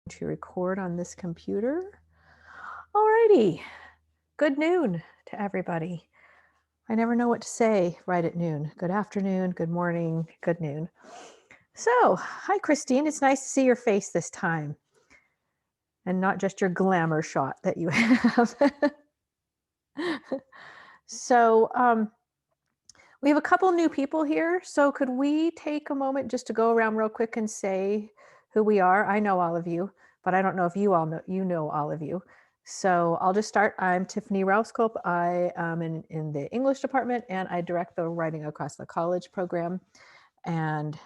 to record on this computer. Alrighty, good noon to everybody. I never know what to say right at noon. Good afternoon, good morning, good noon. So, hi Christine, it's nice to see your face this time and not just your glamour shot that you have. So, we have a couple new people here. So could we take a moment just to go around real quick and say who we are? I know all of you, but I don't know if you all know all of you. So I'll just start. I'm Tiffany Rauskop. I am in the English department and I direct the Writing Across the College program. And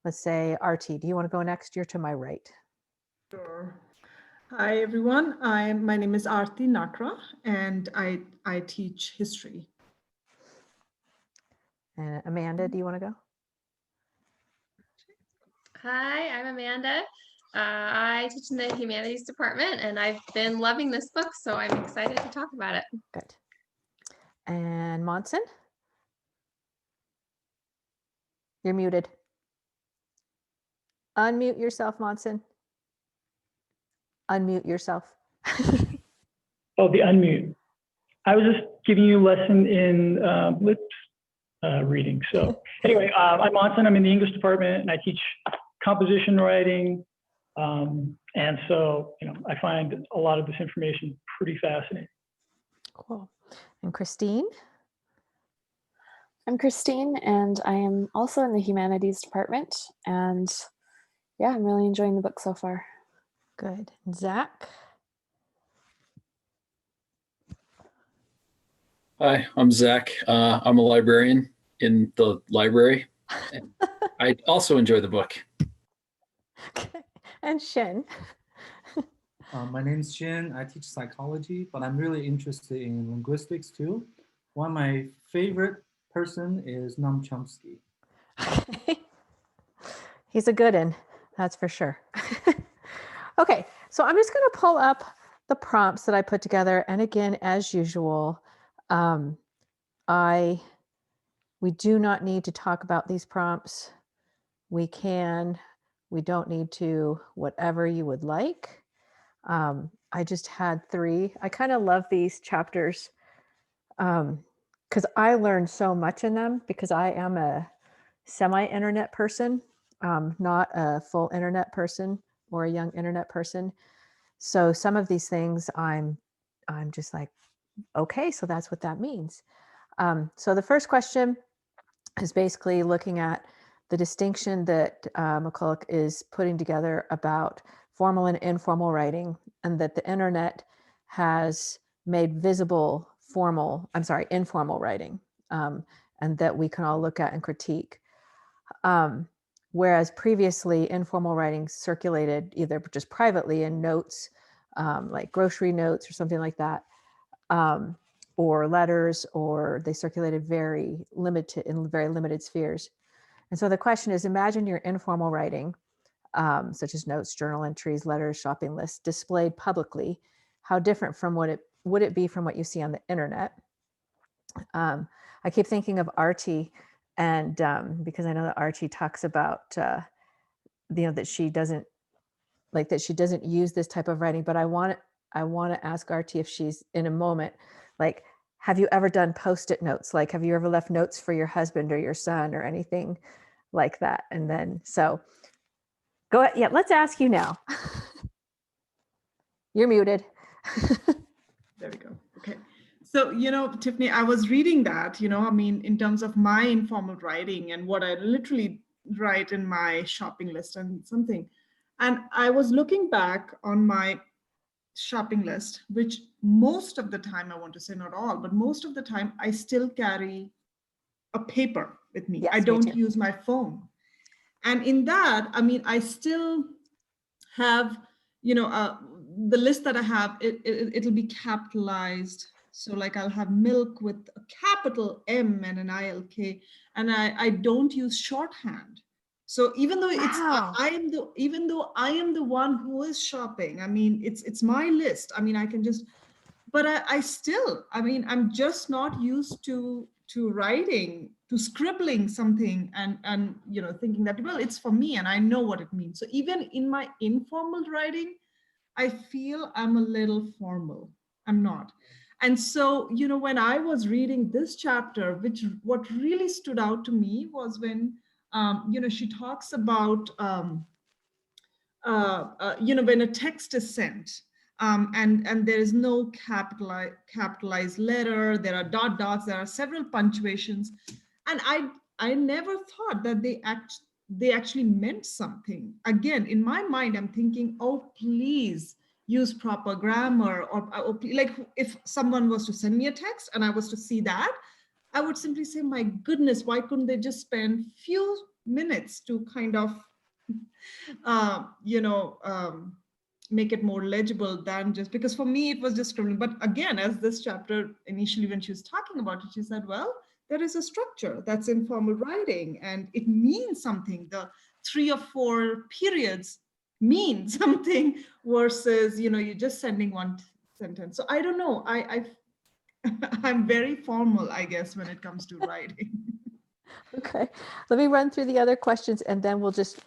let's say, RT, do you want to go next? You're to my right. Sure. Hi, everyone. My name is Aarti Nakra, and I teach history. And Amanda, do you want to go? Hi, I'm Amanda. I teach in the humanities department and I've been loving this book, so I'm excited to talk about it. Good. And Monson? You're muted. Unmute yourself, Monson. Unmute yourself. Oh, the unmute. I was just giving you a lesson in Blitz reading. So anyway, I'm Monson. I'm in the English department and I teach composition writing. And so, I find a lot of this information pretty fascinating. Cool. And Christine? I'm Christine, and I am also in the humanities department. And yeah, I'm really enjoying the book so far. Good. Zach? Hi, I'm Zach. I'm a librarian in the library. And I also enjoy the book. Okay. And Shin? My name's Shin. I teach psychology, but I'm really interested in linguistics too. One of my favorite person is Noam Chomsky. Okay. He's a good one, that's for sure. Okay, so I'm just going to pull up the prompts that I put together. And again, as usual, we do not need to talk about these prompts. We don't need to, whatever you would like. I just had 3. I kind of love these chapters because I learned so much in them because I am a semi-internet person, not a full internet person or a young internet person. So some of these things I'm just like, okay, so that's what that means. So the first question is basically looking at the distinction that McCulloch is putting together about formal and informal writing, and that the internet has made visible informal writing, and that we can all look at and critique. Whereas previously informal writing circulated either just privately in notes, like grocery notes or something like that, or letters, or they circulated in very limited spheres. And so the question is, imagine your informal writing, such as notes, journal entries, letters, shopping lists, displayed publicly. How different would it be from what you see on the internet? I keep thinking of Artie, and because I know that Artie talks about that she doesn't use this type of writing, but I want to ask Artie if she's in a moment, like, have you ever done post-it notes? Like, have you ever left notes for your husband or your son or anything like that? And then, so go ahead. Yeah, let's ask you now. You're muted. There we go. Okay. So, Tiffany, I was reading that, in terms of my informal writing and what I literally write in my shopping list and something. And I was looking back on my shopping list, which most of the time, I want to say not all, but most of the time I still carry a paper with me. Yes, I don't me too. use my phone. And in that, I still have, the list that I have, it'll be capitalized. So like I'll have milk with a capital M and an ILK, and I don't use shorthand. So even though Wow. even though I am the one who is shopping, it's my list. I can just, but I still, I'm just not used to writing, to scribbling something and thinking that, well, it's for me and I know what it means. So even in my informal writing, I feel I'm a little formal. I'm not. And so, when I was reading this chapter, what really stood out to me was when, she talks about, when a text is sent, and there is no capitalized letter, there are dots, there are several punctuations, and I never thought that they actually meant something. Again, in my mind, I'm thinking, oh, please use proper grammar, or like if someone was to send me a text and I was to see that, I would simply say, my goodness, why couldn't they just spend few minutes to kind of uh, you know, make it more legible than just, because for me it was just scribbling. But again, as this chapter initially, when she was talking about it, she said, well, there is a structure that's informal writing and it means something. The 3 or 4 periods mean something versus, you're just sending one sentence. So I don't know. I'm very formal, I guess, when it comes to writing. Okay, let me run through the other questions and then we'll just,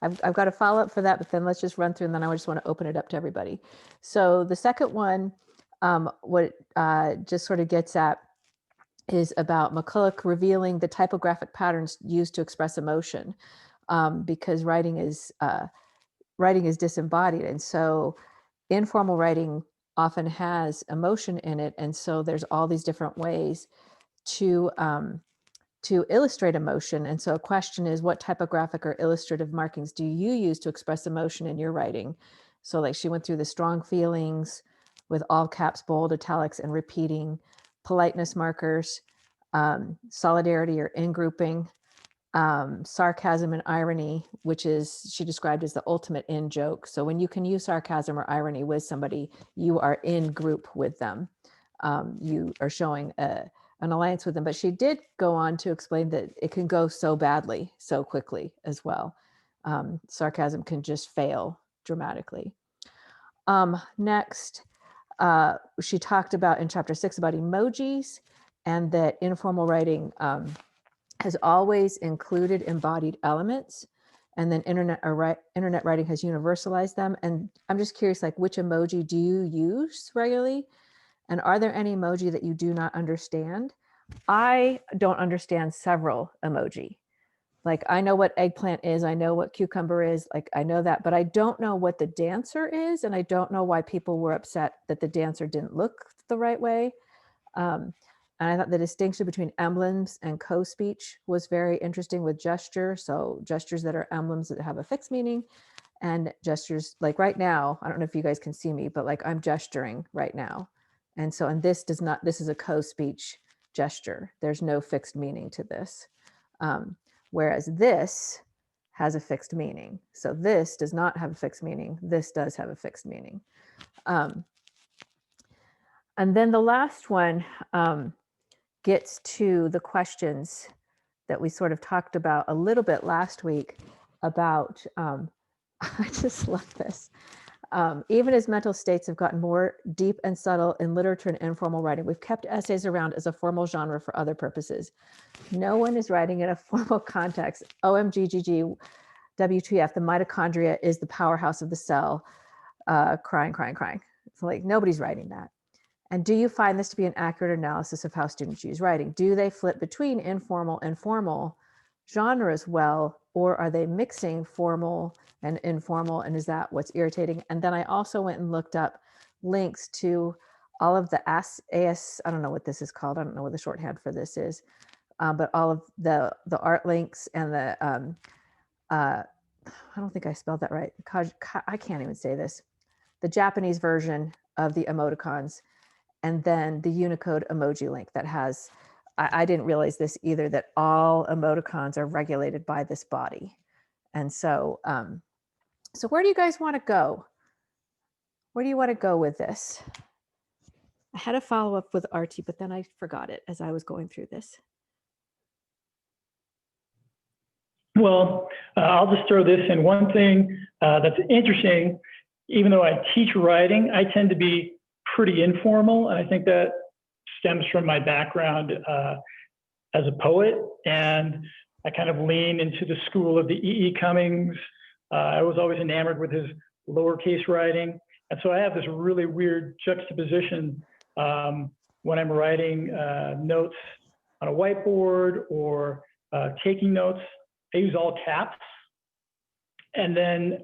I've got a follow up for that, but then let's just run through and then I just want to open it up to everybody. So the second one, what just sort of gets at is about McCulloch revealing the typographic patterns used to express emotion, because writing is disembodied. And so informal writing often has emotion in it. And so there's all these different ways to illustrate emotion. And so a question is, what typographic or illustrative markings do you use to express emotion in your writing? So like she went through the strong feelings with all caps, bold, italics, and repeating, politeness markers, solidarity or in-grouping, sarcasm and irony, which is she described as the ultimate in joke. So when you can use sarcasm or irony with somebody, you are in group with them. You are showing an alliance with them. But she did go on to explain that it can go so badly so quickly as well. Sarcasm can just fail dramatically. Next, she talked about in chapter 6 about emojis, and that informal writing has always included embodied elements, and then internet writing has universalized them. And I'm just curious, like, which emoji do you use regularly? And are there any emoji that you do not understand? I don't understand several emoji. Like, I know what eggplant is, I know what cucumber is, like I know that, but I don't know what the dancer is, and I don't know why people were upset that the dancer didn't look the right way. And I thought the distinction between emblems and co-speech was very interesting with gesture. So gestures that are emblems that have a fixed meaning, and gestures like right now, I don't know if you guys can see me, but like I'm gesturing right now. And so, and this is a co-speech gesture. There's no fixed meaning to this. Whereas this has a fixed meaning. So this does not have a fixed meaning. This does have a fixed meaning. And then the last one gets to the questions that we sort of talked about a little bit last week about, I just love this. Even as mental states have gotten more deep and subtle in literature and informal writing, we've kept essays around as a formal genre for other purposes. No one is writing in a formal context. OMGGG, WTF, the mitochondria is the powerhouse of the cell, crying. So like nobody's writing that. And do you find this to be an accurate analysis of how students use writing? Do they flip between informal and formal genres well, or are they mixing formal and informal? And is that what's irritating? And then I also went and looked up links to all of the AS, I don't know what this is called. I don't know what the shorthand for this is, but all of the art links and the, I don't think I spelled that right. I can't even say this. The Japanese version of the emoticons, and then the Unicode emoji link that has, I didn't realize this either, that all emoticons are regulated by this body. And so, so where do you guys want to go? Where do you want to go with this? I had a follow up with Artie, but then I forgot it as I was going through this. Well, I'll just throw this in. One thing that's interesting, even though I teach writing, I tend to be pretty informal. And I think that stems from my background as a poet. And I kind of lean into the school of the E.E. Cummings. I was always enamored with his lowercase writing. And so I have this really weird juxtaposition when I'm writing notes on a whiteboard or taking notes. I use all caps. And then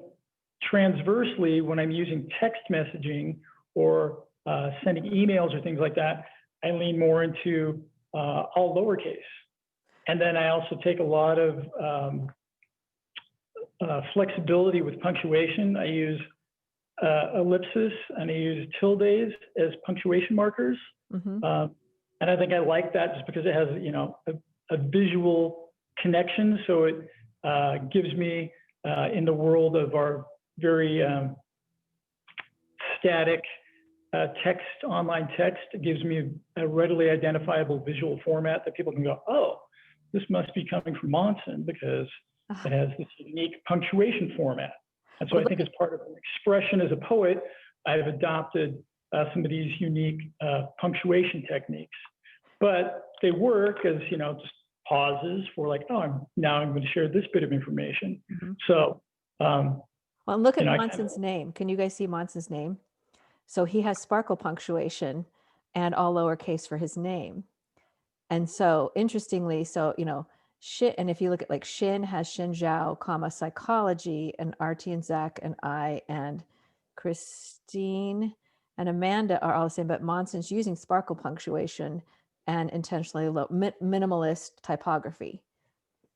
transversely, when I'm using text messaging or sending emails or things like that, I lean more into all lowercase. And then I also take a lot of flexibility with punctuation. I use ellipsis and I use tildes as punctuation markers. Mm-hmm. And I think I like that just because it has, you know, a visual connection. So it gives me, in the world of our very static text, online text, it gives me a readily identifiable visual format that people can go, oh, this must be coming from Monson because it has this unique punctuation format. And so I think as part of an expression as a poet, I've adopted some of these unique punctuation techniques. But they work as, you know, just pauses for like, oh, now I'm going to share this bit of information. Mm-hmm. So, well, look at you know, Monson's name. Can you guys see Monson's name? So he has sparkle punctuation and all lowercase for his name. And so interestingly, so, you know, Shin, and if you look at like Shin has Shin Zhao, comma, psychology, and RT and Zach and I and Christine and Amanda are all the same, but Monson's using sparkle punctuation and intentionally low, minimalist typography.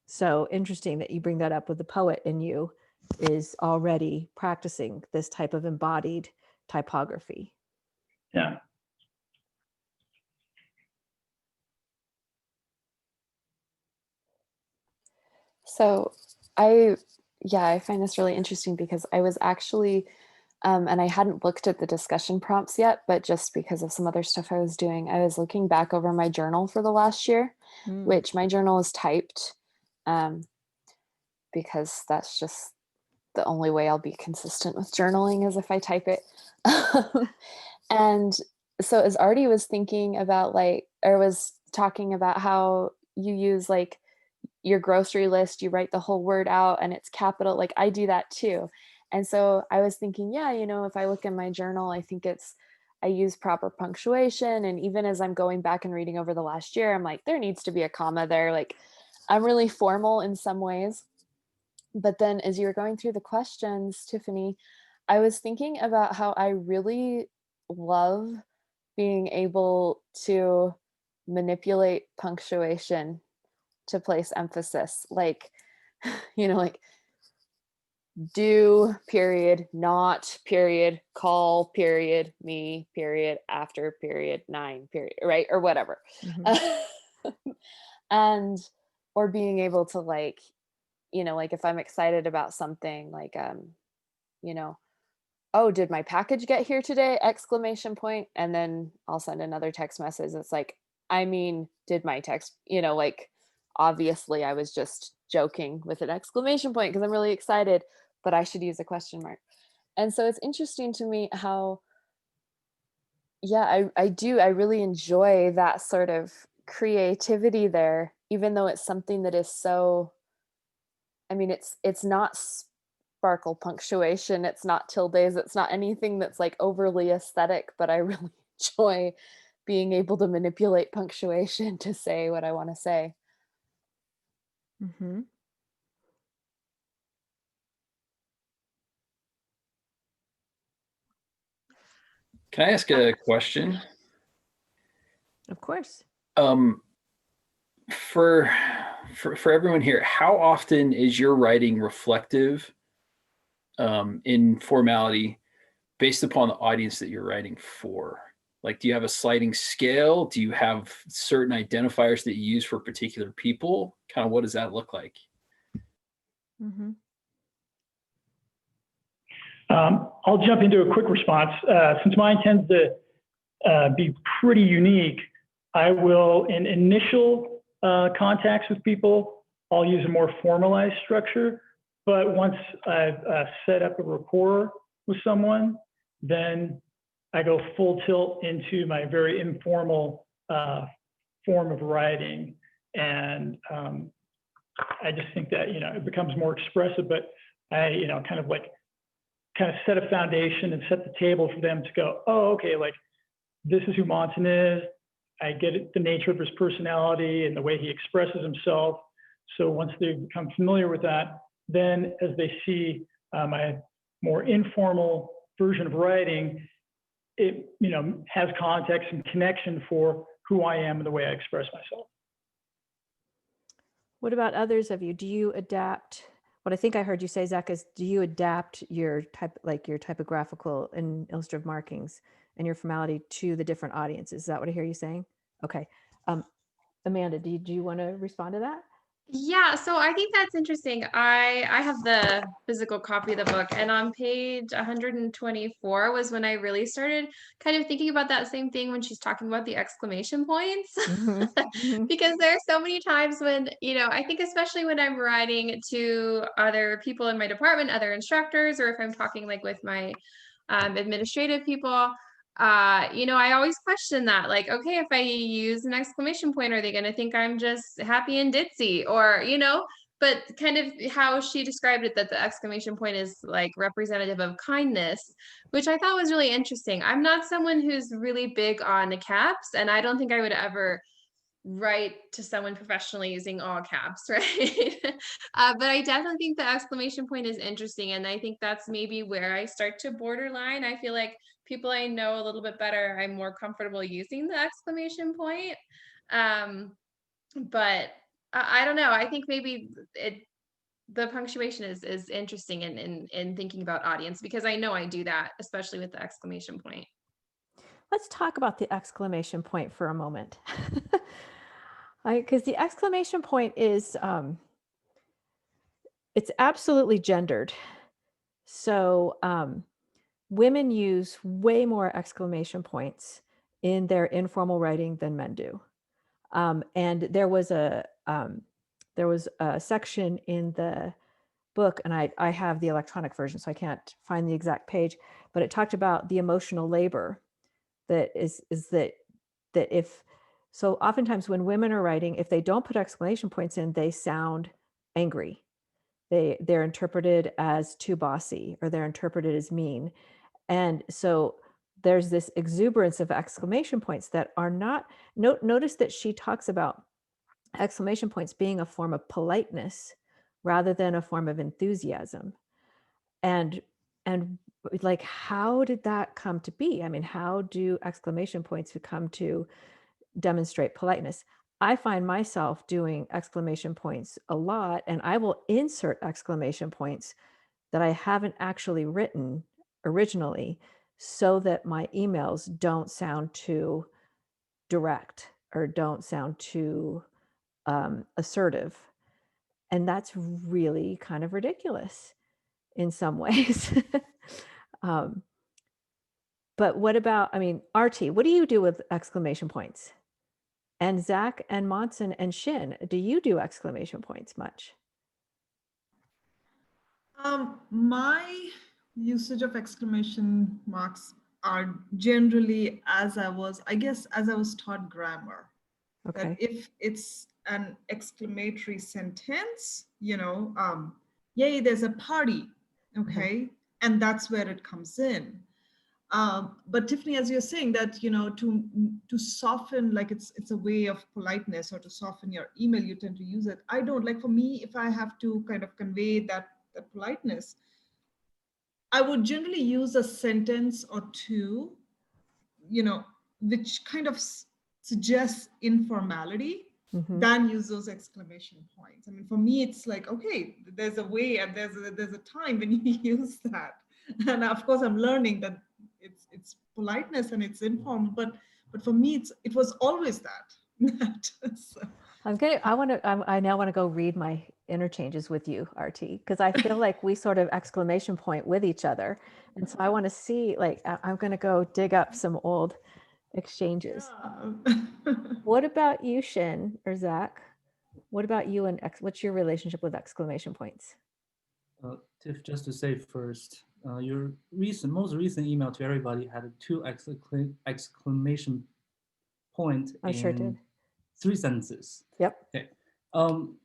So interesting that you bring that up with the poet in you is already practicing this type of embodied typography. yeah. So I find this really interesting because I was actually, and I hadn't looked at the discussion prompts yet, but just because of some other stuff I was doing, I was looking back over my journal for the last year, which my journal is typed because that's just the only way I'll be consistent with journaling is if I type it. And so as Artie was thinking about was talking about how you use like your grocery list, you write the whole word out and it's capital, like I do that too. And so I was thinking, yeah, you know, if I look in my journal, I think I use proper punctuation. And even as I'm going back and reading over the last year, I'm like, there needs to be a comma there. Like I'm really formal in some ways. But then as you were going through the questions, Tiffany, I was thinking about how I really love being able to manipulate punctuation to place emphasis, like, you know, like do period, not period, call period, me period, after period, 9 period, right? Or whatever. Mm-hmm. And, or being able to like, you know, like if I'm excited about something like, you know, oh, did my package get here today? Exclamation point. And then I'll send another text message. It's like, I mean, did my text, you know, like, obviously I was just joking with an exclamation point because I'm really excited, but I should use a question mark. And so it's interesting to me how, yeah, I really enjoy that sort of creativity there, even though it's something that is so, I mean, it's not sparkle punctuation, it's not tildes, it's not anything that's like overly aesthetic, but I really enjoy being able to manipulate punctuation to say what I want to say. Mm-hmm. Can I ask a question? Of course. For everyone here, how often is your writing reflective in formality based upon the audience that you're writing for? Like, do you have a sliding scale? Do you have certain identifiers that you use for particular people? Kind of what does that look like? Mm-hmm. I'll jump into a quick response. Since mine tends to be pretty unique, I will, in initial contacts with people, I'll use a more formalized structure. But once I've set up a rapport with someone, then I go full tilt into my very informal form of writing. And I just think that, you know, it becomes more expressive, but I, you know, kind of like kind of set a foundation and set the table for them to go, oh, okay, like this is who Monson is. I get it, the nature of his personality and the way he expresses himself. So once they become familiar with that, then as they see my more informal version of writing, it has context and connection for who I am and the way I express myself. What about others of you? Do you adapt? What I think I heard you say, Zach, is do you adapt your typographical and illustrative markings and your formality to the different audiences? Is that what I hear you saying? Okay. Amanda, do you want to respond to that? Yeah, so I think that's interesting. I have the physical copy of the book, and on page 124 was when I really started kind of thinking about that same thing when she's talking about the exclamation points. Because there are so many times when, I think especially when I'm writing to other people in my department, other instructors, or if I'm talking like with my administrative people, I always question that, like, okay, if I use an exclamation point, are they going to think I'm just happy and ditzy, or, but kind of how she described it, that the exclamation point is like representative of kindness, which I thought was really interesting. I'm not someone who's really big on caps, and I don't think I would ever write to someone professionally using all caps, right? But I definitely think the exclamation point is interesting, and I think that's maybe where I start to borderline. I feel like people I know a little bit better, I'm more comfortable using the exclamation point. But I don't know. I think maybe the punctuation is interesting in thinking about audience, because I know I do that, especially with the exclamation point. Let's talk about the exclamation point for a moment. Because the exclamation point is, it's absolutely gendered. So women use way more exclamation points in their informal writing than men do. And there was a section in the book, and I have the electronic version, so I can't find the exact page, but it talked about the emotional labor that is that if, so oftentimes when women are writing, if they don't put exclamation points in, they sound angry. They're interpreted as too bossy, or they're interpreted as mean. And so there's this exuberance of exclamation points that are not, notice that she talks about exclamation points being a form of politeness rather than a form of enthusiasm. And like, how did that come to be? I mean, how do exclamation points come to demonstrate politeness? I find myself doing exclamation points a lot, and I will insert exclamation points that I haven't actually written originally, so that my emails don't sound too direct or don't sound too assertive. And that's really kind of ridiculous in some ways. But what about, I mean, Artie, what do you do with exclamation points? And Zach and Monson and Shin, do you do exclamation points much? My usage of exclamation marks are generally as I was taught grammar. Okay. That if it's an exclamatory sentence, yay, there's a party, okay, and that's where it comes in. But Tiffany, as you're saying that, to soften, like it's a way of politeness, or to soften your email, you tend to use it. I don't, like, for me, if I have to kind of convey that politeness, I would generally use a sentence or two, which kind of suggests informality, than use those exclamation points. I mean, for me, it's like, okay, there's a way and there's a time when you use that. And of course, I'm learning that it's politeness and it's informal, but for me, it was always that. So. I now want to go read my interchanges with you, Artie, because I feel like we sort of exclamation point with each other. And so I want to see, like, I'm going to go dig up some old exchanges. Yeah. What about you, Shin or Zach? What about you, and what's your relationship with exclamation points? Tiff, just to say first, your most recent email to everybody had 2 exclamation point in 3 sentences. Yep. Okay.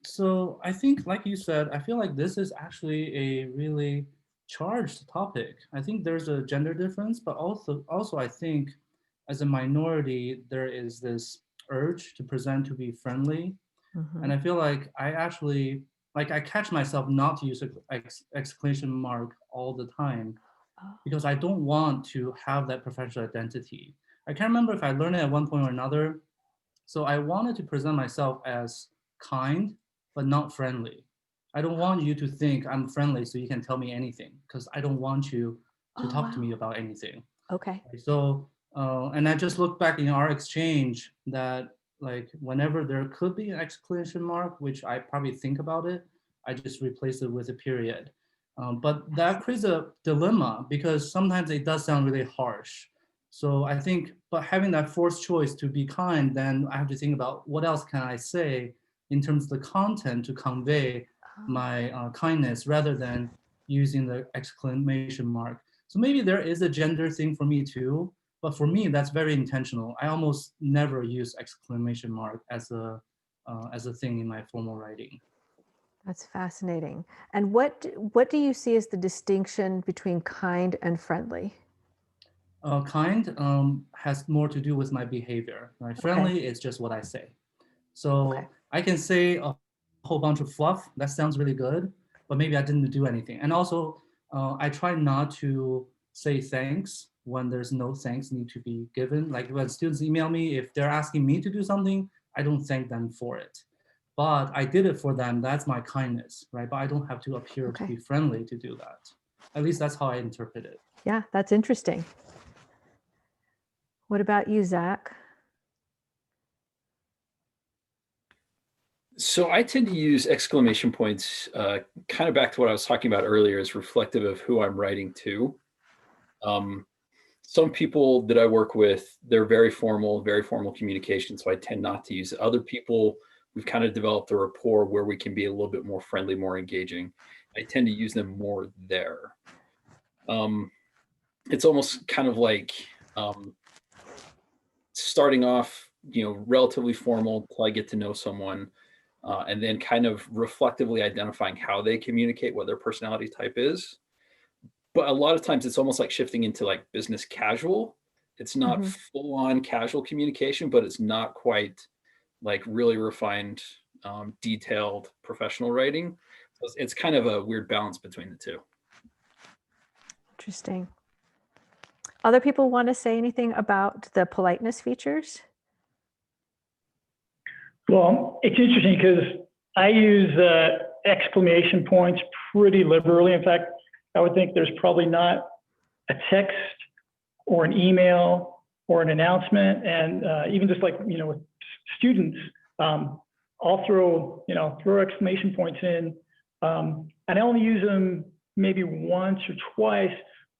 So I think, like you said, I feel like this is actually a really charged topic. I think there's a gender difference, but also I think as a minority, there is this urge to present to be friendly. And I feel like I actually, like I catch myself not to use exclamation mark all the time because I don't want to have that professional identity. I can't remember if I learned it at one point or another. So I wanted to present myself as kind, but not friendly. I don't want you to think I'm friendly so you can tell me anything, because I don't want you to talk to me about anything. Okay. So, and I just look back in our exchange that like whenever there could be an exclamation mark, which I probably think about it, I just replace it with a period. But that creates a dilemma because sometimes it does sound really harsh. So I think, but having that forced choice to be kind, then I have to think about what else can I say in terms of the content to convey my kindness rather than using the exclamation mark. So maybe there is a gender thing for me too, but for me that's very intentional. I almost never use exclamation mark as a thing in my formal writing. That's fascinating. And what do you see as the distinction between kind and friendly? Kind has more to do with my behavior. Right? Friendly is just what I say. So I can say a whole bunch of fluff that sounds really good, but maybe I didn't do anything. And also, I try not to say thanks when there's no thanks need to be given. Like when students email me, if they're asking me to do something, I don't thank them for it. But I did it for them. That's my kindness, right? But I don't have to appear to be friendly to do that. At least that's how I interpret it. Yeah, that's interesting. What about you, Zach? So I tend to use exclamation points, kind of back to what I was talking about earlier, as reflective of who I'm writing to. Some people that I work with, they're very formal communication, so I tend not to use it. Other people, we've kind of developed a rapport where we can be a little bit more friendly, more engaging. I tend to use them more there. It's almost kind of like starting off, relatively formal till I get to know someone, and then kind of reflectively identifying how they communicate, what their personality type is. But a lot of times it's almost like shifting into like business casual. It's not full on casual communication, but it's not quite like really refined, detailed professional writing. So it's kind of a weird balance between the two. Interesting. Other people want to say anything about the politeness features? Well, it's interesting because I use exclamation points pretty liberally. In fact, I would think there's probably not a text or an email or an announcement. And even just like, with students, I'll throw exclamation points in. And I only use them maybe once or twice,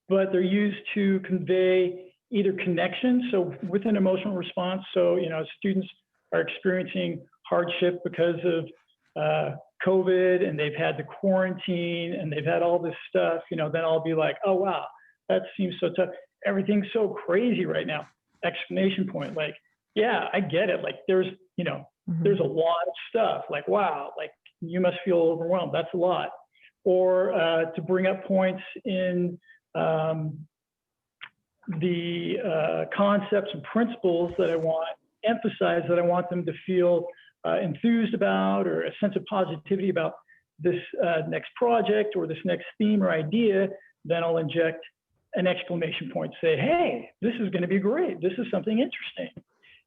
but they're used to convey either connection, so with an emotional response. So, students are experiencing hardship because of COVID and they've had the quarantine and they've had all this stuff, then I'll be like, oh, wow, that seems so tough. Everything's so crazy right now. Exclamation point. Like, yeah, I get it. Like there's a lot of stuff. Like, wow, like you must feel overwhelmed. That's a lot. Or to bring up points in the concepts and principles that I want emphasize, that I want them to feel enthused about, or a sense of positivity about this next project or this next theme or idea, then I'll inject an exclamation point, say, hey, this is going to be great. This is something interesting.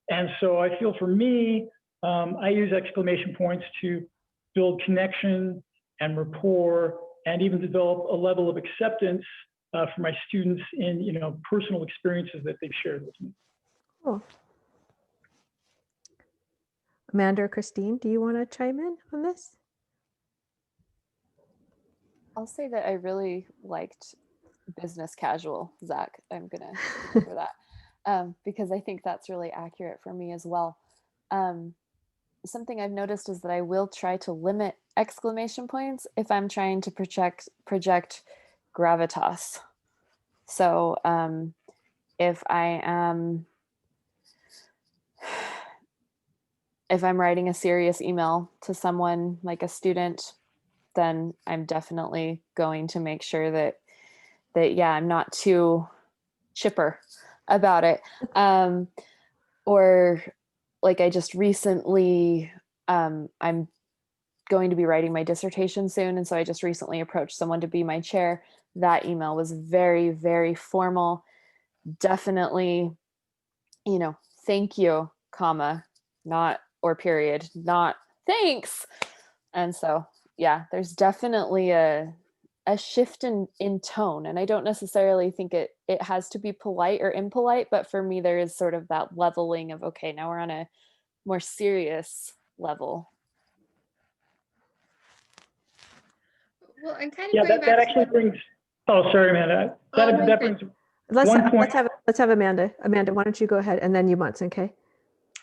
And so I feel for me, I use exclamation points to build connection and rapport and even develop a level of acceptance for my students in, personal experiences that they've shared with me. Cool. Amanda or Christine, do you want to chime in on this? I'll say that I really liked business casual, Zach. I'm going to remember that because I think that's really accurate for me as well. Something I've noticed is that I will try to limit exclamation points if I'm trying to project gravitas. So if I'm writing a serious email to someone like a student, then I'm definitely going to make sure that that, yeah, I'm not too chipper about it. Or like I just recently, I'm going to be writing my dissertation soon. And so I just recently approached someone to be my chair. That email was very, very formal. Definitely, you know, thank you, comma, not, or period, not thanks. And so, yeah, there's definitely a shift in tone. And I don't necessarily think it has to be polite or impolite, but for me, there is sort of that leveling of, okay, now we're on a more serious level. Well, and kind of Yeah, going that back actually to brings, oh, sorry, Amanda. That brings one point. Let's have Amanda. Amanda, why don't you go ahead, and then you, Monson, okay?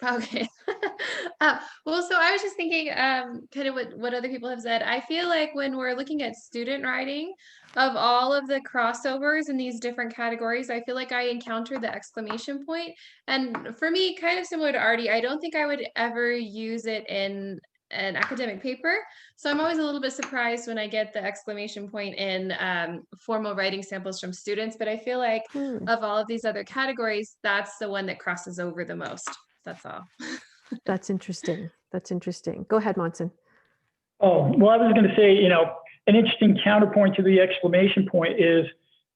Okay. Well, so I was just thinking, kind of what other people have said. I feel like when we're looking at student writing, of all of the crossovers in these different categories, I feel like I encountered the exclamation point. And for me, kind of similar to Artie, I don't think I would ever use it in an academic paper. So I'm always a little bit surprised when I get the exclamation point in formal writing samples from students. But I feel like of all of these other categories, that's the one that crosses over the most. That's all. That's interesting. That's interesting. Go ahead, Monson. Oh, well, I was going to say, you know, an interesting counterpoint to the exclamation point is,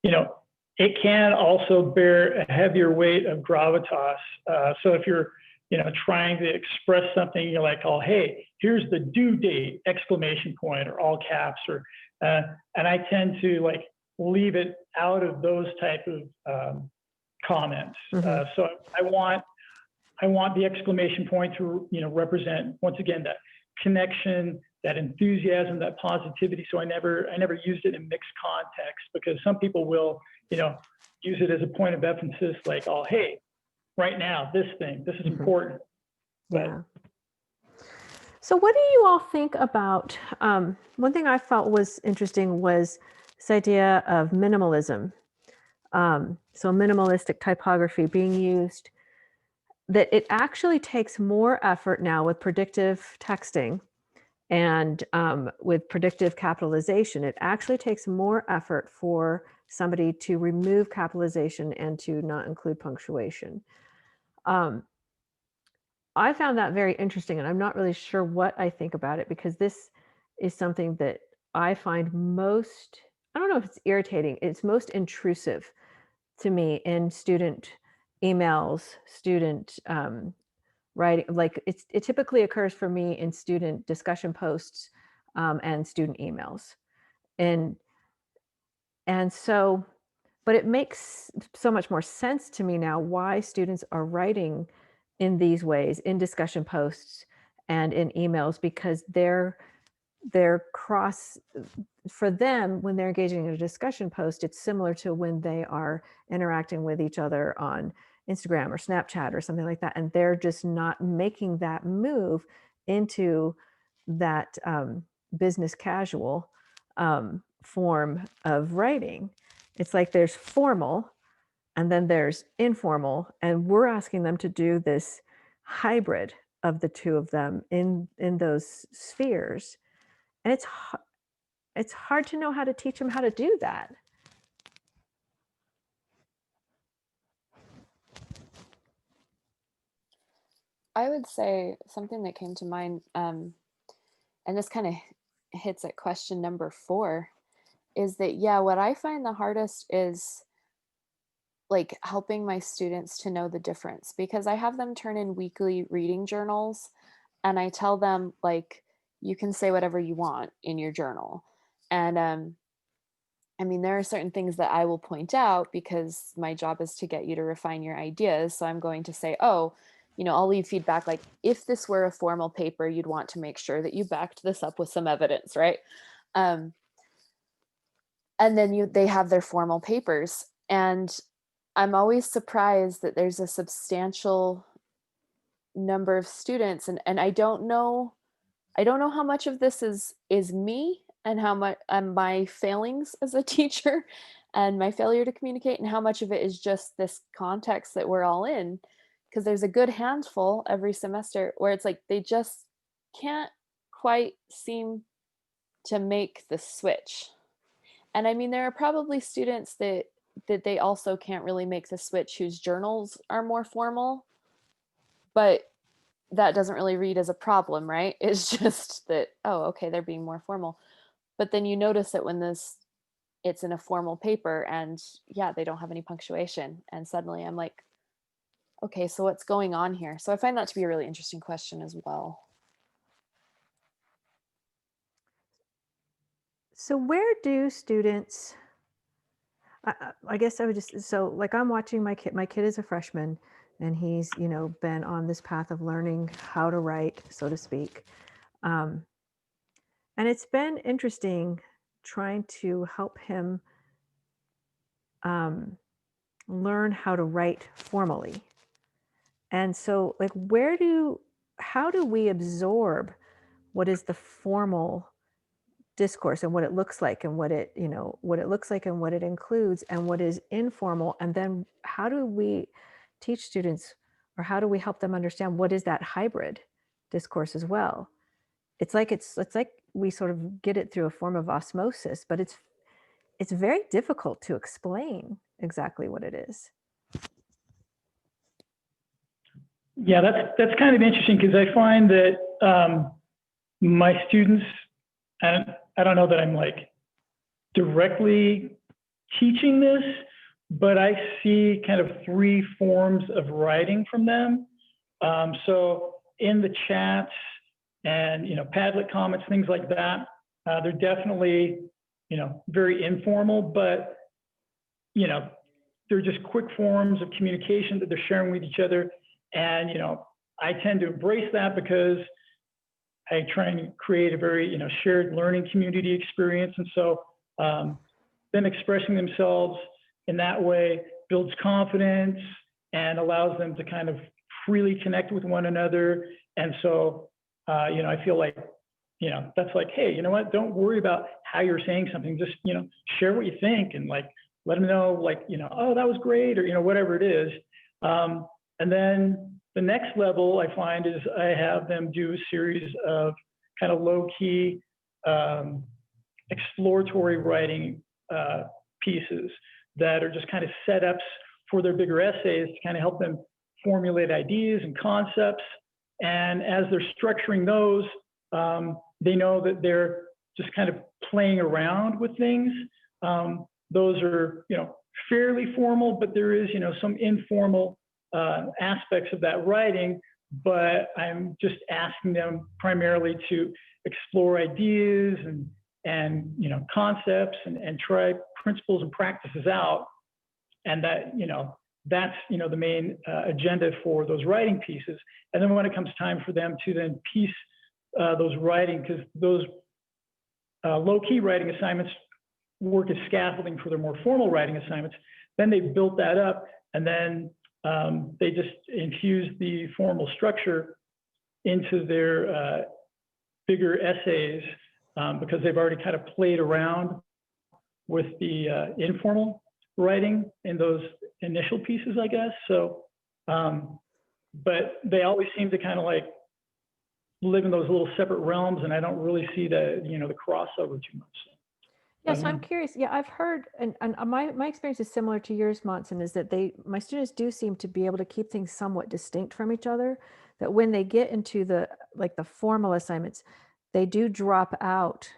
you know, it can also bear a heavier weight of gravitas. So if you're, you know, trying to express something, you're like, oh, hey, here's the due date, exclamation point, or all caps, or, and I tend to like leave it out of those type of comments. So I want the exclamation point to, you know, represent, once again, that connection, that enthusiasm, that positivity. So I never used it in mixed context, because some people will, you know, use it as a point of emphasis, like, oh, hey, right now, this is important. Yeah. So what do you all think about, one thing I felt was interesting was this idea of minimalism. So minimalistic typography being used, that it actually takes more effort now with predictive texting and with predictive capitalization. It actually takes more effort for somebody to remove capitalization and to not include punctuation. I found that very interesting, and I'm not really sure what I think about it, because this is something that I find most, I don't know if it's irritating, it's most intrusive to me in student emails, student writing. Like it typically occurs for me in student discussion posts and student emails. And so, but it makes so much more sense to me now why students are writing in these ways in discussion posts and in emails, because they're cross, for them, when they're engaging in a discussion post, it's similar to when they are interacting with each other on Instagram or Snapchat or something like that. And they're just not making that move into that business casual form of writing. It's like there's formal and then there's informal, and we're asking them to do this hybrid of the two of them in those spheres. And it's hard to know how to teach them how to do that. I would say something that came to mind, and this kind of hits at question number 4, is that, yeah, what I find the hardest is like helping my students to know the difference, because I have them turn in weekly reading journals, and I tell them, like, you can say whatever you want in your journal. And I mean, there are certain things that I will point out because my job is to get you to refine your ideas. So I'm going to say, oh, you know, I'll leave feedback like, if this were a formal paper, you'd want to make sure that you backed this up with some evidence, right? And then they have their formal papers. And I'm always surprised that there's a substantial number of students, and I don't know how much of this is me and how much my failings as a teacher and my failure to communicate, and how much of it is just this context that we're all in, because there's a good handful every semester where it's like they just can't quite seem to make the switch. And I mean, there are probably students that they also can't really make the switch whose journals are more formal, but that doesn't really read as a problem, right? It's just that, oh, okay, they're being more formal. But then you notice that when it's in a formal paper and yeah, they don't have any punctuation. And suddenly I'm like, okay, so what's going on here? So I find that to be a really interesting question as well. So where do students, I guess I would just, so like I'm watching my kid is a freshman and he's, you know, been on this path of learning how to write, so to speak. And it's been interesting trying to help him learn how to write formally. And so like how do we absorb what is the formal discourse and what it looks like and what it, you know, what it looks like and what it includes and what is informal? And then how do we teach students, or how do we help them understand what is that hybrid discourse as well? It's like we sort of get it through a form of osmosis, but it's very difficult to explain exactly what it is. Yeah, that's kind of interesting because I find that my students, and I don't know that I'm like directly teaching this, but I see kind of 3 forms of writing from them. So in the chats and, you know, Padlet comments, things like that, they're definitely, you know, very informal, but, you know, they're just quick forms of communication that they're sharing with each other. And, you know, I tend to embrace that because I try and create a very, you know, shared learning community experience. And so them expressing themselves in that way builds confidence and allows them to kind of freely connect with one another. And so, you know, I feel like, you know, that's like, hey, you know what, don't worry about how you're saying something. Just, you know, share what you think and like, let them know, like, you know, oh, that was great, or, you know, whatever it is. And then the next level I find is I have them do a series of kind of low-key exploratory writing pieces that are just kind of setups for their bigger essays to kind of help them formulate ideas and concepts. And as they're structuring those, they know that they're just kind of playing around with things. Those are, you know, fairly formal, but there is, you know, some informal aspects of that writing, but I'm just asking them primarily to explore ideas and you know, concepts and try principles and practices out. And that, you know, that's, you know, the main agenda for those writing pieces. And then when it comes time for them to then piece those writing, because those low-key writing assignments work as scaffolding for their more formal writing assignments, then they built that up, and then they just infuse the formal structure into their bigger essays because they've already kind of played around with the informal writing in those initial pieces, I guess. So, but they always seem to kind of like live in those little separate realms, and I don't really see the, you know, the crossover too much. Yeah, so I'm curious. Yeah, I've heard, and my experience is similar to yours, Monson, is that my students do seem to be able to keep things somewhat distinct from each other. That when they get into the formal assignments, they do drop out.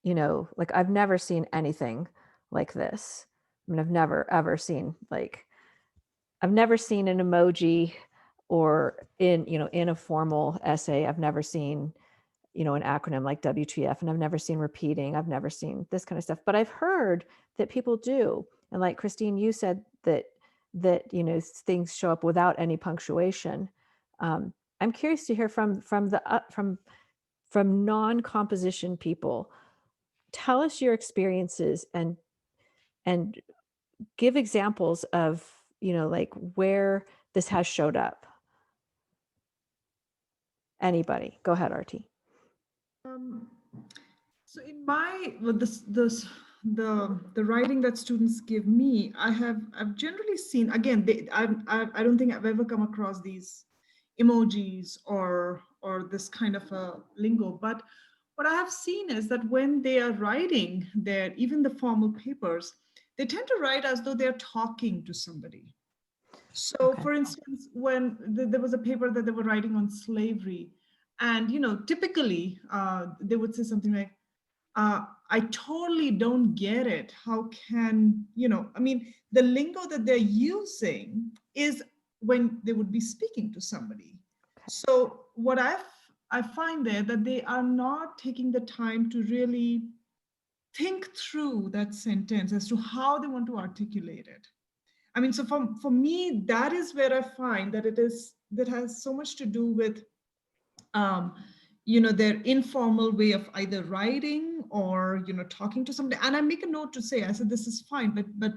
You know, like I've never seen anything like this. I mean, I've never ever seen I've never seen an emoji, or in a formal essay, I've never seen, you know, an acronym like WTF, and I've never seen repeating. I've never seen this kind of stuff, but I've heard that people do. And like Christine, you said that, you know, things show up without any punctuation. I'm curious to hear from non-composition people. Tell us your experiences and give examples of, you know, like where this has showed up. Anybody, go ahead, Artie. So in my the writing that students give me, I've generally seen, again, I don't think I've ever come across these emojis or this kind of a lingo, but what I have seen is that when they are writing even the formal papers, they tend to write as though they're talking to somebody. So, Okay. for instance, when there was a paper that they were writing on slavery, and typically they would say something like, I totally don't get it. How can, I mean, the lingo that they're using is when they would be speaking to somebody. Okay. So what I find there that they are not taking the time to really think through that sentence as to how they want to articulate it. I mean, so for me, that is where I find that that has so much to do with um, their informal way of either writing or talking to somebody. And I make a note to say, I said this is fine, but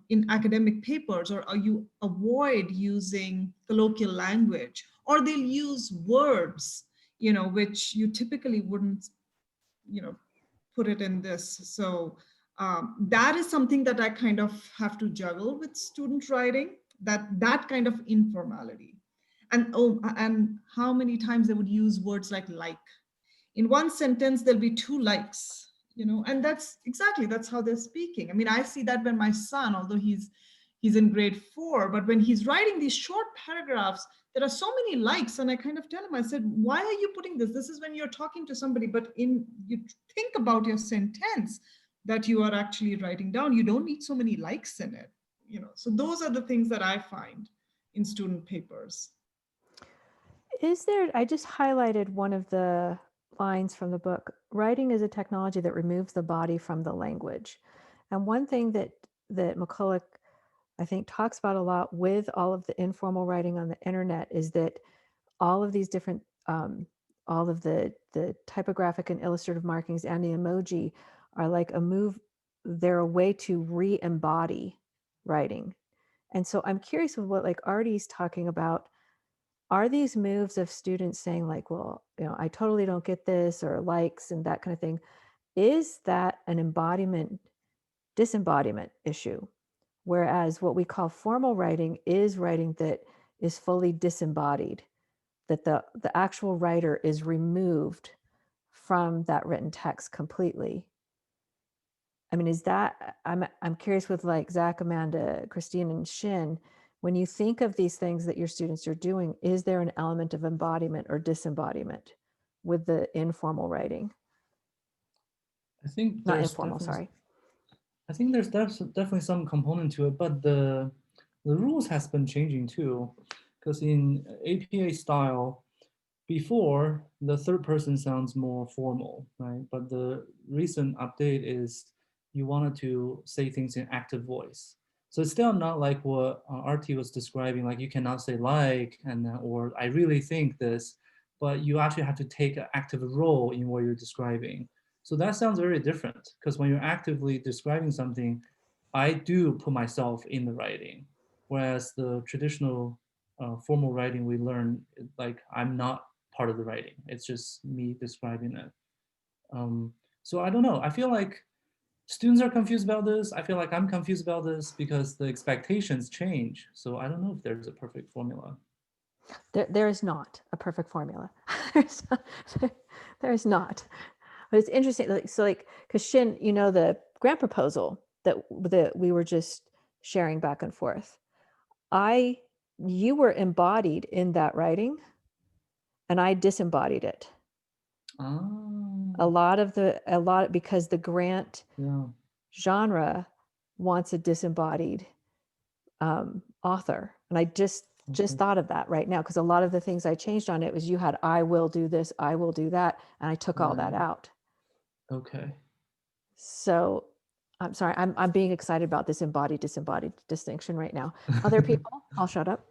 in academic papers, or you avoid using colloquial language, or they'll use words which you typically wouldn't put it in this. So that is something that I kind of have to juggle with student writing, that kind of informality. And how many times they would use words like. In one sentence, there'll be 2 likes, and that's how they're speaking. I mean, I see that when my son, although he's in grade 4, but when he's writing these short paragraphs, there are so many likes, and I kind of tell him, I said, why are you putting this? This is when you're talking to somebody, but you think about your sentence that you are actually writing down. You don't need so many likes in it, So those are the things that I find in student papers. I just highlighted one of the lines from the book. Writing is a technology that removes the body from the language. And one thing that McCulloch, I think, talks about a lot with all of the informal writing on the internet is that all of these different, all of the typographic and illustrative markings and the emoji are like they're a way to re-embody writing. And so I'm curious with what like Artie's talking about. Are these moves of students saying like, well, I totally don't get this, or likes and that kind of thing, is that an disembodiment issue? Whereas what we call formal writing is writing that is fully disembodied, that the actual writer is removed from that written text completely. I mean, is that, I'm curious with like Zach, Amanda, Christine, and Shin, when you think of these things that your students are doing, is there an element of embodiment or disembodiment with the informal writing? I think Not informal, sorry. I think there's definitely some component to it, but the rules has been changing too, because in APA style, before the third person sounds more formal, right? But the recent update is you wanted to say things in active voice. So it's still not like what RT was describing, like you cannot say like, or I really think this, but you actually have to take an active role in what you're describing. So that sounds very different, because when you're actively describing something, I do put myself in the writing. Whereas the traditional formal writing we learn, like I'm not part of the writing. It's just me describing it. So I don't know. I feel like students are confused about this. I feel like I'm confused about this because the expectations change. So I don't know if there's a perfect formula. There is not a perfect formula. There is not. But it's interesting. So like, because Shin, the grant proposal that we were just sharing back and forth, you were embodied in that writing, and I disembodied it. A lot because the grant genre wants a disembodied author, and I just thought of that right now, because a lot of the things I changed on it was you had I will do this, I will do that, and I took all that out. Okay. So I'm sorry, I'm being excited about this embodied disembodied distinction right now. Other people, I'll shut up.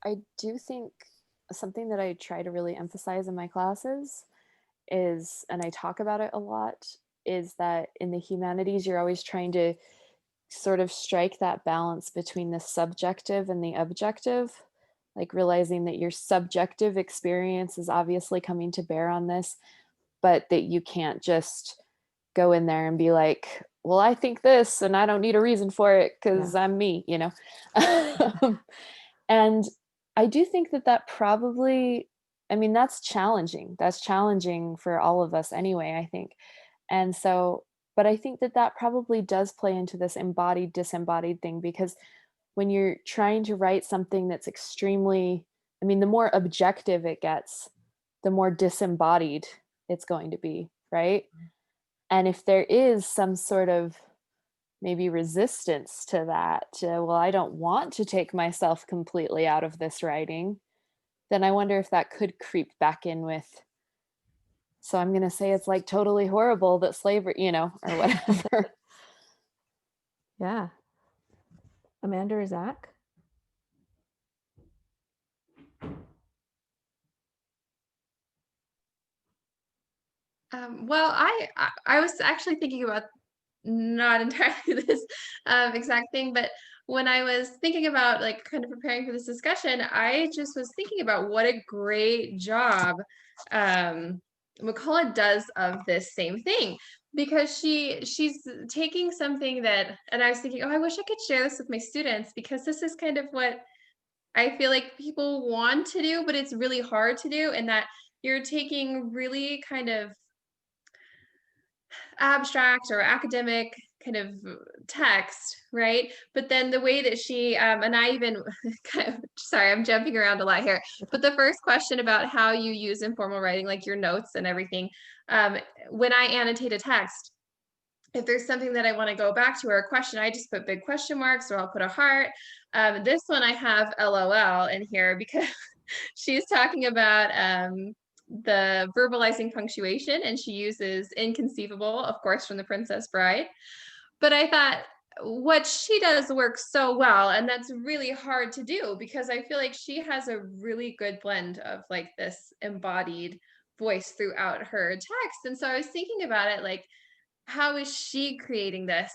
I do think something that I try to really emphasize in my classes is, and I talk about it a lot, is that in the humanities, you're always trying to sort of strike that balance between the subjective and the objective, like realizing that your subjective experience is obviously coming to bear on this, but that you can't just go in there and be like, well, I think this and I don't need a reason for it because I'm me, you know? And I do think that that probably, I mean, that's challenging. That's challenging for all of us anyway, I think. And so, but I think that that probably does play into this embodied, disembodied thing, because when you're trying to write something that's extremely, I mean, the more objective it gets, the more disembodied it's going to be, right? And if there is some sort of maybe resistance to that, well, I don't want to take myself completely out of this writing, then I wonder if that could creep back in with, so I'm going to say it's like totally horrible that slavery, you know, or whatever. Yeah. Amanda or Zach? Well, I was actually thinking about not entirely this exact thing, but when I was thinking about like kind of preparing for this discussion, I just was thinking about what a great job McCullough does of this same thing, because she's taking something that, and I was thinking, oh, I wish I could share this with my students, because this is kind of what I feel like people want to do, but it's really hard to do, and that you're taking really kind of abstract or academic kind of text, right? But then the way that she, and I even, sorry, I'm jumping around a lot here, but the first question about how you use informal writing, like your notes and everything, when I annotate a text, if there's something that I want to go back to or a question, I just put big question marks, or I'll put a heart. This one I have LOL in here because she's talking about the verbalizing punctuation, and she uses inconceivable, of course, from The Princess Bride. But I thought what she does works so well, and that's really hard to do, because I feel like she has a really good blend of like this embodied voice throughout her text. And so I was thinking about it, like, how is she creating this?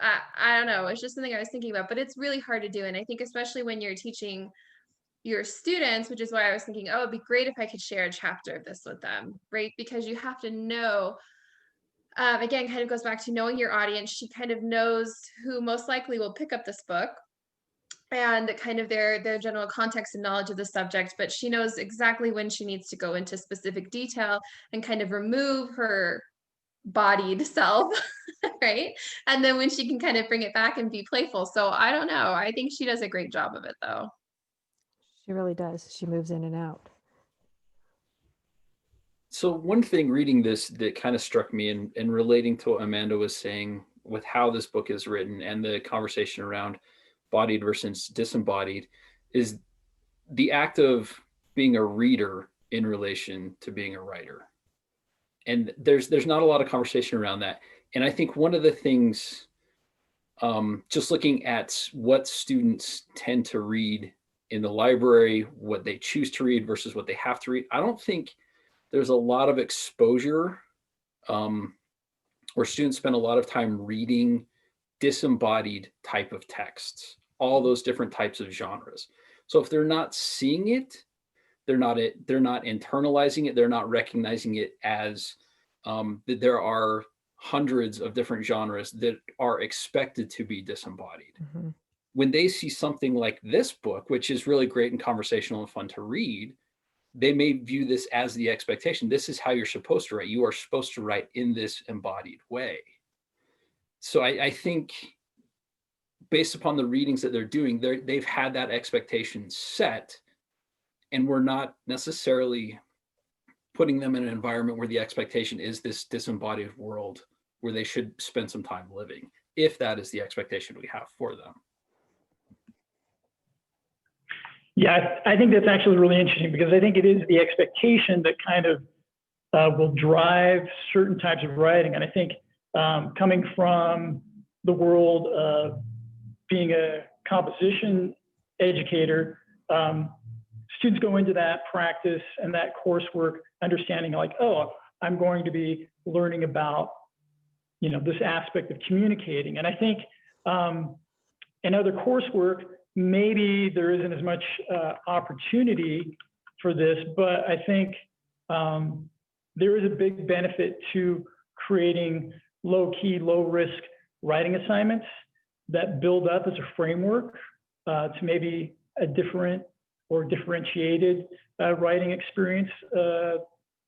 I don't know. It's just something I was thinking about, but it's really hard to do. And I think especially when you're teaching your students, which is why I was thinking, oh, it'd be great if I could share a chapter of this with them, right? Because you have to know, again, kind of goes back to knowing your audience. She kind of knows who most likely will pick up this book and kind of their general context and knowledge of the subject, but she knows exactly when she needs to go into specific detail and kind of remove her bodied self, right? And then when she can kind of bring it back and be playful. So I don't know. I think she does a great job of it, though. She really does. She moves in and out. So one thing reading this that kind of struck me, and relating to what Amanda was saying with how this book is written and the conversation around bodied versus disembodied, is the act of being a reader in relation to being a writer. And there's not a lot of conversation around that. And I think one of the things, just looking at what students tend to read in the library, what they choose to read versus what they have to read, I don't think there's a lot of exposure where students spend a lot of time reading disembodied type of texts, all those different types of genres. So if they're not seeing it, they're not internalizing it, they're not recognizing it as that there are hundreds of different genres that are expected to be disembodied. Mm-hmm. When they see something like this book, which is really great and conversational and fun to read, they may view this as the expectation. This is how you're supposed to write. You are supposed to write in this embodied way. So I think based upon the readings that they're doing, they've had that expectation set, and we're not necessarily putting them in an environment where the expectation is this disembodied world where they should spend some time living, if that is the expectation we have for them. Yeah, I think that's actually really interesting, because I think it is the expectation that kind of will drive certain types of writing. And I think coming from the world of being a composition educator, students go into that practice and that coursework understanding like, oh, I'm going to be learning about, this aspect of communicating. And I think in other coursework, maybe there isn't as much opportunity for this, but I think there is a big benefit to creating low key, low risk writing assignments that build up as a framework to maybe a different or differentiated writing experience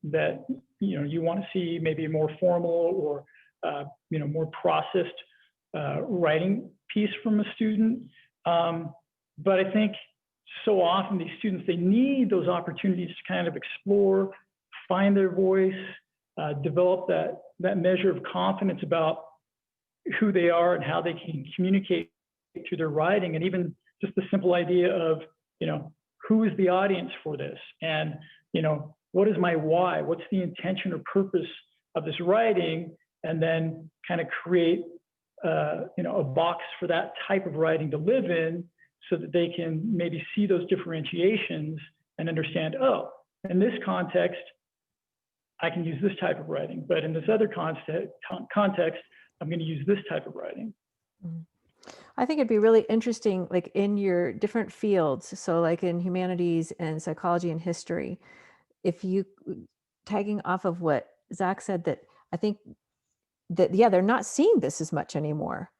that you want to see, maybe a more formal or more processed writing piece from a student. But I think so often these students, they need those opportunities to kind of explore, find their voice, develop that measure of confidence about who they are and how they can communicate through their writing, and even just the simple idea of, who is the audience for this, and what is my why, what's the intention or purpose of this writing, and then kind of create a box for that type of writing to live in, so that they can maybe see those differentiations and understand, oh, in this context, I can use this type of writing, but in this other context, I'm going to use this type of writing. I think it'd be really interesting, like in your different fields, so like in humanities and psychology and history, if you, tagging off of what Zach said, that I think that, yeah, they're not seeing this as much anymore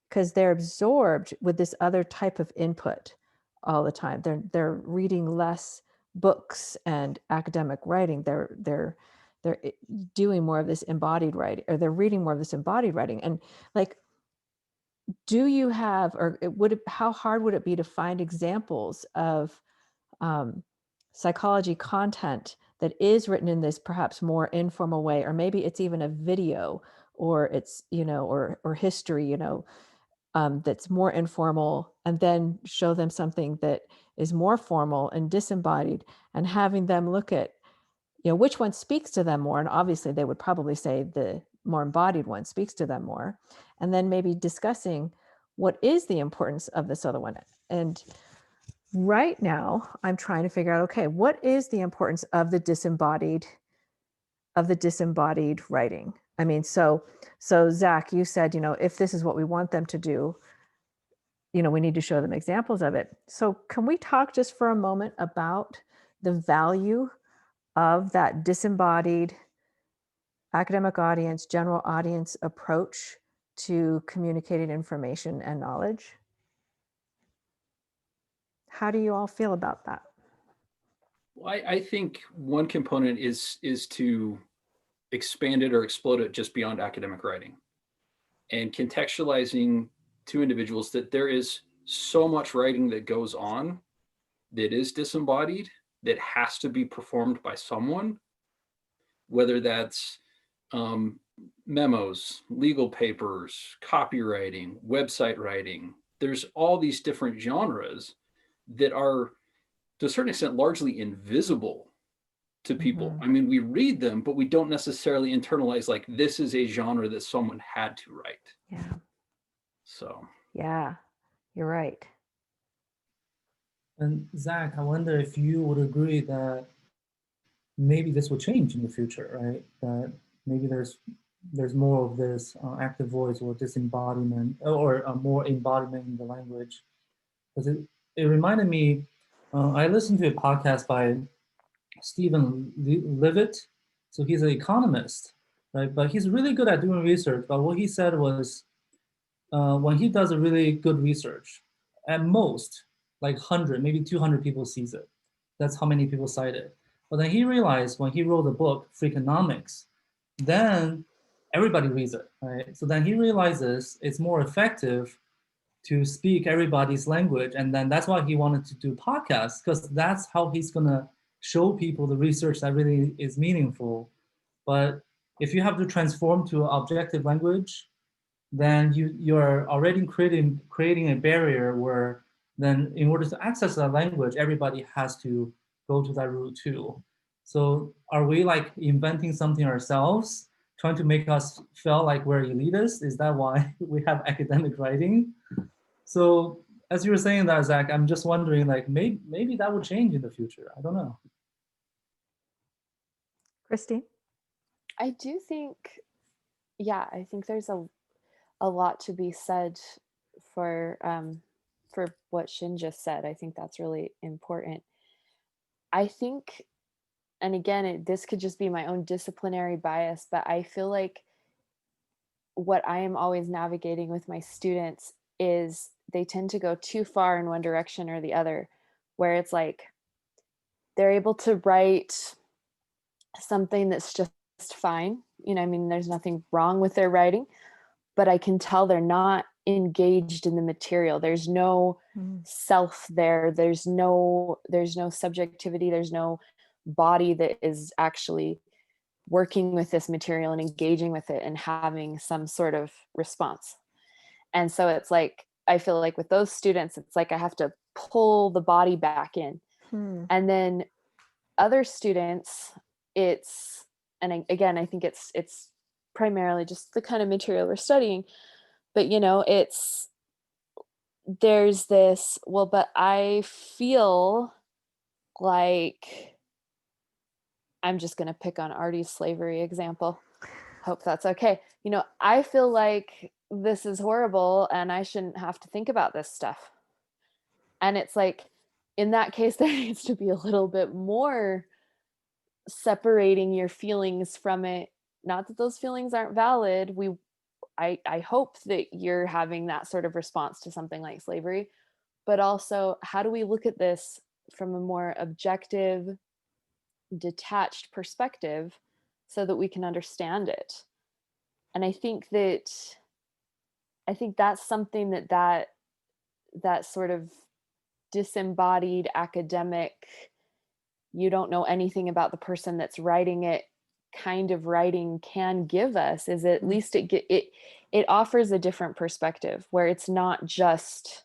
because they're absorbed with this other type of input all the time. They're reading less books and academic writing. They're doing more of this embodied writing, or they're reading more of this embodied writing. And like, do you have, or how hard would it be to find examples of psychology content that is written in this perhaps more informal way, or maybe it's even a video, or it's, or history, that's more informal, and then show them something that is more formal and disembodied, and having them look at, which one speaks to them more. And obviously they would probably say the more embodied one speaks to them more. And then maybe discussing what is the importance of this other one. And right now I'm trying to figure out, okay, what is the importance of the disembodied writing? I mean, so Zach, you said, if this is what we want them to do, we need to show them examples of it. So can we talk just for a moment about the value of that disembodied academic audience, general audience approach to communicating information and knowledge? How do you all feel about that? Well, I think one component is to expand it or explode it just beyond academic writing, and contextualizing to individuals that there is so much writing that goes on that is disembodied, that has to be performed by someone, whether that's memos, legal papers, copywriting, website writing. There's all these different genres that are, to a certain extent, largely invisible to people. Mm-hmm. I mean, we read them, but we don't necessarily internalize, like, this is a genre that someone had to write. Yeah. So. Yeah, you're right. And Zach, I wonder if you would agree that maybe this will change in the future, right? That maybe there's more of this active voice or disembodiment, or more embodiment in the language. Because it reminded me, I listened to a podcast by Stephen Levitt. So he's an economist, right? But he's really good at doing research. But what he said was, when he does a really good research, at most, like 100, maybe 200 people sees it. That's how many people cite it. But then he realized when he wrote the book, Freakonomics, then everybody reads it, right? So then he realizes it's more effective to speak everybody's language. And then that's why he wanted to do podcasts, because that's how he's gonna show people the research that really is meaningful. But if you have to transform to an objective language, then you're already creating a barrier where then in order to access that language, everybody has to go to that route too. So are we like inventing something ourselves, trying to make us feel like we're elitist? Is that why we have academic writing? So as you were saying that, Zach, I'm just wondering, like, maybe that will change in the future. I don't know. Christine? I do think, yeah, I think there's a lot to be said for what Xin just said. I think that's really important. I think, and again, this could just be my own disciplinary bias, but I feel like what I am always navigating with my students is they tend to go too far in one direction or the other, where it's like they're able to write something that's just fine. You know, I mean, there's nothing wrong with their writing, but I can tell they're not engaged in the material. There's no self there. There's no subjectivity. There's no body that is actually working with this material and engaging with it and having some sort of response. And so it's like, I feel like with those students, it's like I have to pull the body back in. And then other students, it's, and again, I think it's primarily just the kind of material we're studying, but you know, there's this, well, but I feel like, I'm just going to pick on Artie's slavery example. Hope that's okay. You know, I feel like this is horrible and I shouldn't have to think about this stuff. And it's like, in that case, there needs to be a little bit more separating your feelings from it. Not that those feelings aren't valid. I hope that you're having that sort of response to something like slavery, but also how do we look at this from a more objective, detached perspective so that we can understand it? And I think that's something that sort of disembodied academic, you don't know anything about the person that's writing it kind of writing can give us, is at least it offers a different perspective where it's not just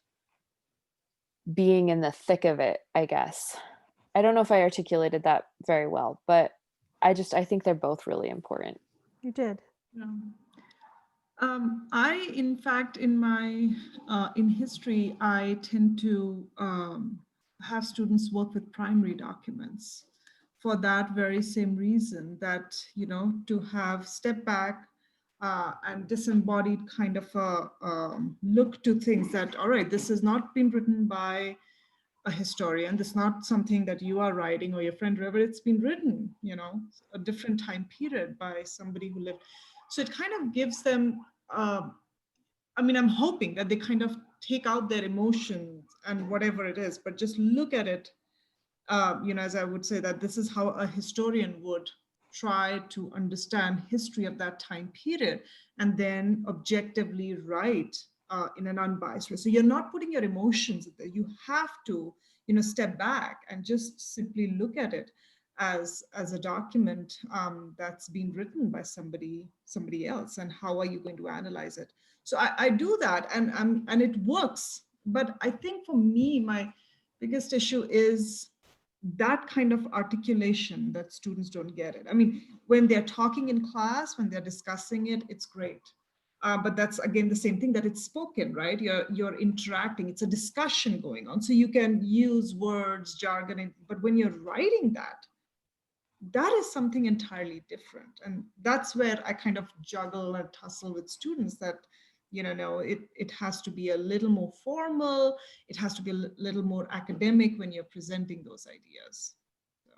being in the thick of it, I guess. I don't know if I articulated that very well, but I think they're both really important. You did. In fact, in my in history, I tend to have students work with primary documents for that very same reason, that, you know, to have step back and disembodied kind of a look to things that, all right, this has not been written by a historian. This is not something that you are writing or your friend wrote, but it's been written, you know, a different time period by somebody who lived. So it kind of gives them, I mean, I'm hoping that they kind of take out their emotions and whatever it is, but just look at it, you know, as I would say, that this is how a historian would try to understand history of that time period and then objectively write in an unbiased way. So you're not putting your emotions there. You have to, you know, step back and just simply look at it as a document that's been written by somebody else, and how are you going to analyze it? So I do that, and it works. But I think for me, my biggest issue is that kind of articulation that students don't get it. I mean, when they're talking in class, when they're discussing it, it's great. But that's again the same thing, that it's spoken, right? You're interacting, it's a discussion going on. So you can use words, jargon, but when you're writing that is something entirely different. And that's where I kind of juggle and tussle with students, that, you know, no, it has to be a little more formal. It has to be a little more academic when you're presenting those ideas. So.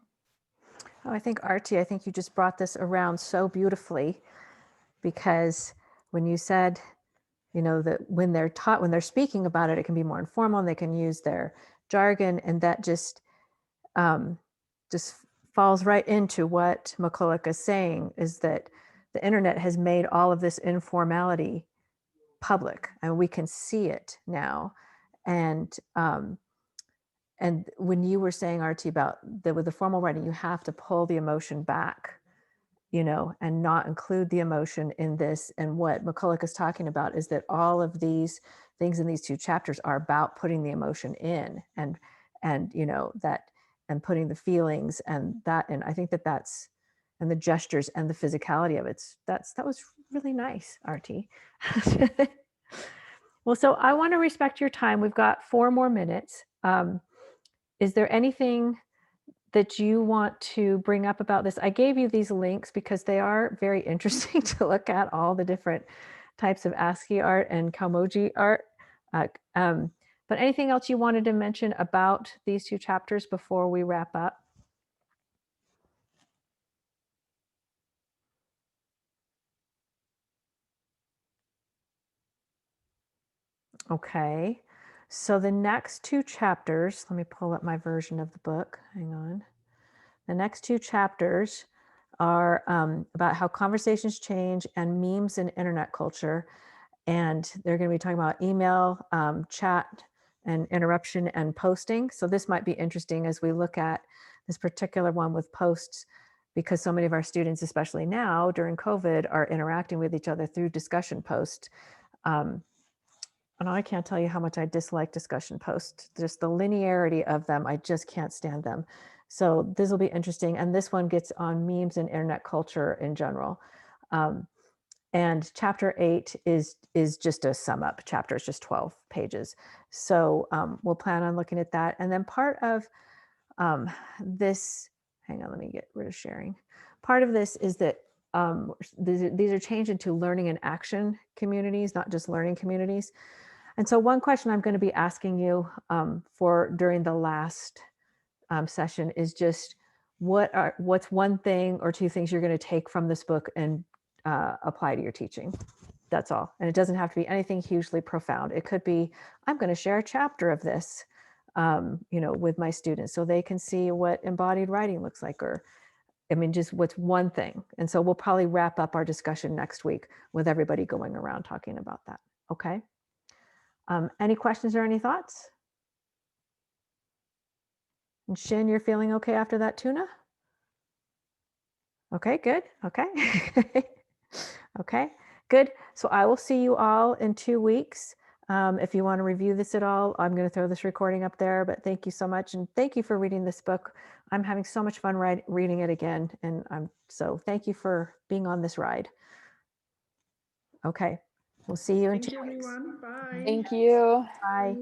Oh, I think Artie, I think you just brought this around so beautifully, because when you said, you know, that when they're speaking about it, it can be more informal and they can use their jargon, and that just falls right into what McCulloch is saying, is that the internet has made all of this informality public, and we can see it now. And when you were saying, Artie, about that with the formal writing, you have to pull the emotion back, you know, and not include the emotion in this. And what McCulloch is talking about is that all of these things in these two chapters are about putting the emotion in, and you know, that, and putting the feelings and that, and I think that's, and the gestures and the physicality of it. That was really nice, Artie. Well, so I want to respect your time. We've got 4 more minutes. Is there anything that you want to bring up about this? I gave you these links because they are very interesting to look at, all the different types of ASCII art and Kamoji art. But anything else you wanted to mention about these 2 chapters before we wrap up? Okay. So the next two chapters, let me pull up my version of the book. Hang on. The next two chapters are about how conversations change and memes in internet culture. And they're going to be talking about email, chat, and interruption and posting. So this might be interesting as we look at this particular one with posts, because so many of our students, especially now during COVID, are interacting with each other through discussion posts. And I can't tell you how much I dislike discussion posts. Just the linearity of them, I just can't stand them. So this will be interesting. And this one gets on memes and internet culture in general. And chapter 8 is just a sum up chapter. It's just 12 pages. So we'll plan on looking at that. And then part of this, hang on, let me get rid of sharing. Part of this is that these are changed into learning and action communities, not just learning communities. And so one question I'm going to be asking you for during the last session is just what's one thing or two things you're going to take from this book and apply to your teaching. That's all. And it doesn't have to be anything hugely profound. It could be, I'm going to share a chapter of this, with my students so they can see what embodied writing looks like, or I mean, just what's one thing. And so we'll probably wrap up our discussion next week with everybody going around talking about that. Okay. Any questions or any thoughts? And Shin, you're feeling okay after that tuna? Okay, good. Okay. Okay, good. So I will see you all in 2 weeks. If you want to review this at all, I'm going to throw this recording up there, but thank you so much. And thank you for reading this book. I'm having so much fun reading it again. And so thank you for being on this ride. Okay, we'll see you in 2 weeks. Thank you, everyone. Bye. Thank you. Bye.